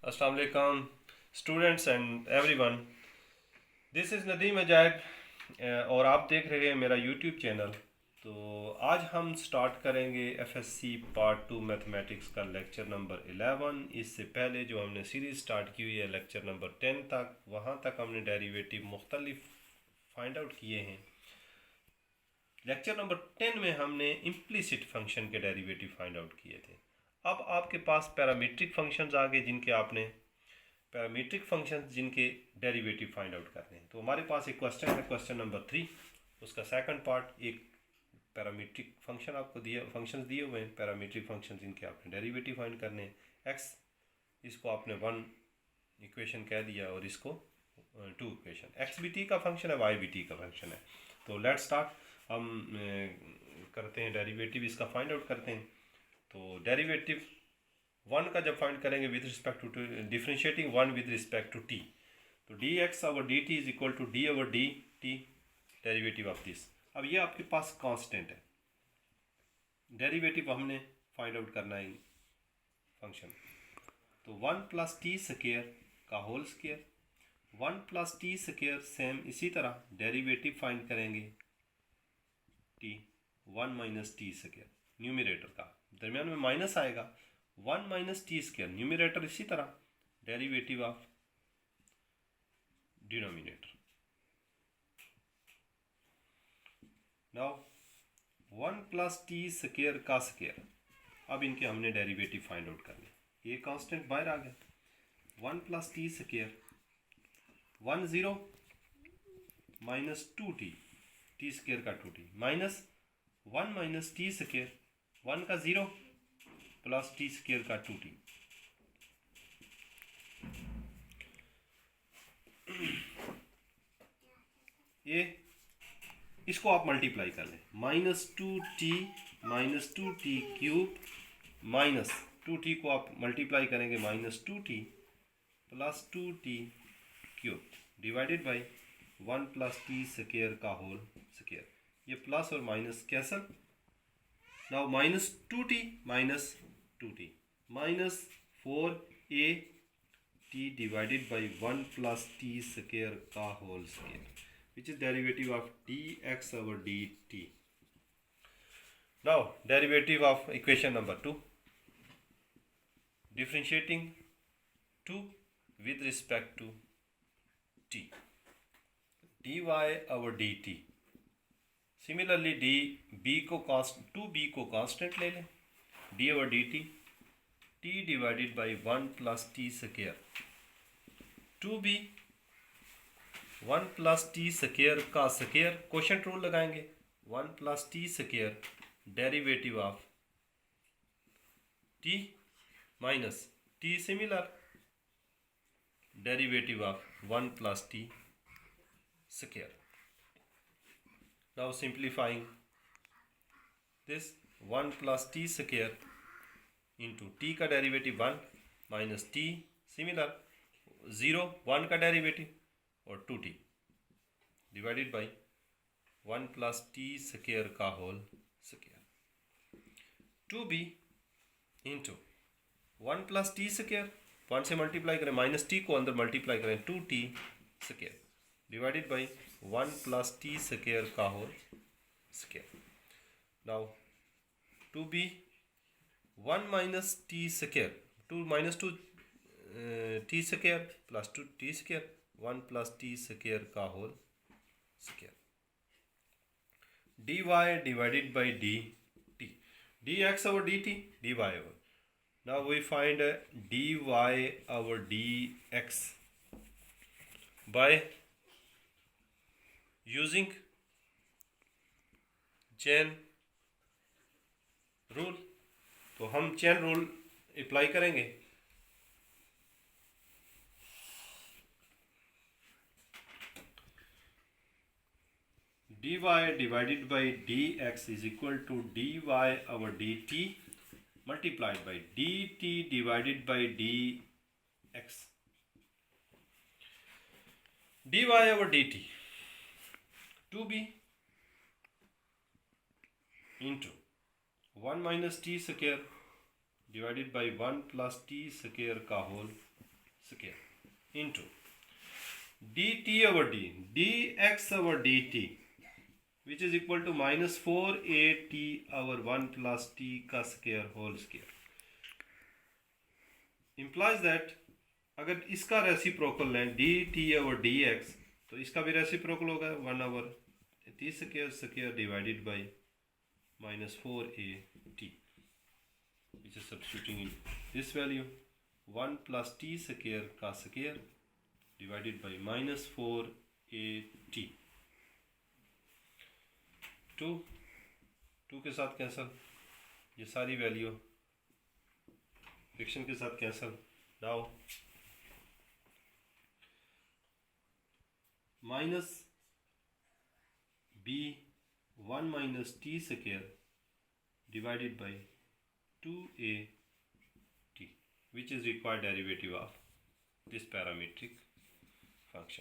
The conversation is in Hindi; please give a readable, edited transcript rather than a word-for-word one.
अस्सलाम वालेकुम students and everyone. This is Nadeem Ajayab और आप देख रहे हैं मेरा यूट्यूब चैनल। तो आज हम स्टार्ट करेंगे एफएससी पार्ट 2 मैथमेटिक्स का लेक्चर नंबर 11। इससे पहले जो हमने सीरीज़ स्टार्ट की हुई है लेक्चर नंबर 10 तक, वहाँ तक हमने डेरिवेटिव मुख्तलिफ फाइंड आउट किए हैं। लेक्चर नंबर 10 में हमने इम्प्लिसिट फंक्शन के डेरिवेटिव फाइंड आउट किए थे। अब आपके पास पैरामीट्रिक फंक्शंस आ गए जिनके आपने पैरामीट्रिक फंक्शंस जिनके डेरिवेटिव फाइंड आउट करने हैं। तो हमारे पास एक क्वेश्चन है, क्वेश्चन नंबर 3, उसका सेकंड पार्ट। एक पैरामीट्रिक फंक्शन आपको दिए, फंक्शंस दिए हुए हैं पैरामीट्रिक फंक्शन जिनके आपने डेरिवेटिव फाइंड करने हैं। एक्स, इसको आपने 1 इक्वेशन कह दिया और इसको 2 इक्वेशन। एक्स भी टी का फंक्शन है, वाई भी टी का फंक्शन है। तो लेट्स स्टार्ट। हम करते हैं डेरिवेटिव, इसका फाइंड आउट करते हैं। तो डेरिवेटिव 1 का जब फाइंड करेंगे with respect to differentiating 1 with respect to t, तो d x over d t is equal to d over d t derivative of this. अब ये आपके पास कांस्टेंट है, डेरिवेटिव हमने फाइंड आउट करना है फंक्शन। तो 1 प्लस टी स्क्वायर का whole square, 1 plus t square same इसी तरह डेरिवेटिव फाइंड करेंगे t 1 minus t square numerator का, दरमियान में माइनस आएगा 1 माइनस टी स्क्वायर न्यूमिरेटर, इसी तरह derivative of denominator. Now 1 plus t square का स्क्वायर, अब इनके हमने डेरिवेटिव फाइंड आउट करने। ये कांस्टेंट बाहर आ गया, 1 plus t square 1 0 minus 2t, T square का 2t minus 1 minus t square 1 का 0 प्लस टी स्क्वायर का 2t। ये इसको आप मल्टीप्लाई कर लें, minus 2t minus 2t cube minus 2t को आप मल्टीप्लाई करेंगे minus 2t plus 2t cube divided by 1 plus t square का होल स्क्वायर। ये प्लस और minus cancel. Now minus 2t minus 2t minus 4a t divided by 1 plus t square का whole square, which is derivative of dx over dt. Now derivative of equation number 2, differentiating 2 with respect to t, dy over dt. Similarly b को 2b को कांस्टेंट ले लें, d over dt t divided by 1 plus t square, 2b 1 plus t square का स्क्वायर, क्वोशंट रूल लगाएंगे, 1 plus t square derivative of t minus t similar derivative of 1 plus t square. Now simplifying this, 1 plus t square into t का डेरिवेटिव 1 माइनस टी सिमिलर 0 1 का डेरिवेटिव और 2t divided by 1 plus t square का whole square, 2b into 1 plus t square 1 से मल्टीप्लाई करें, माइनस टी को अंदर मल्टीप्लाई करें 2t square divided by 1 plus t square का whole square. Now 2b 1 minus t square 2 minus 2 t square plus 2 t square 1 plus t square का whole square, dy divided by dt, dx over dt dy over. Now we find dy over dx by using chain rule. तो हम चेन रूल अप्लाई करेंगे। dy divided by dx is equal to dy over dt multiplied by dt divided by dx. dy over dt 2b into 1 minus t square divided by 1 plus t square का whole square into dt over d, dx over dt, which is equal to minus 4at over 1 plus t का square whole square. Implies that अगर इसका रेसिप्रोकल लें dt over dx, तो इसका भी रेसिप्रोकल होगा 1 over t square divided by minus 4at, which is substituting in this value 1 plus t square का square divided by minus 4at. 2 के साथ कैंसल, ये सारी वैल्यू फ्रिक्शन के साथ cancel. Now minus b 1 minus t square divided by 2at, which is required derivative of this parametric function.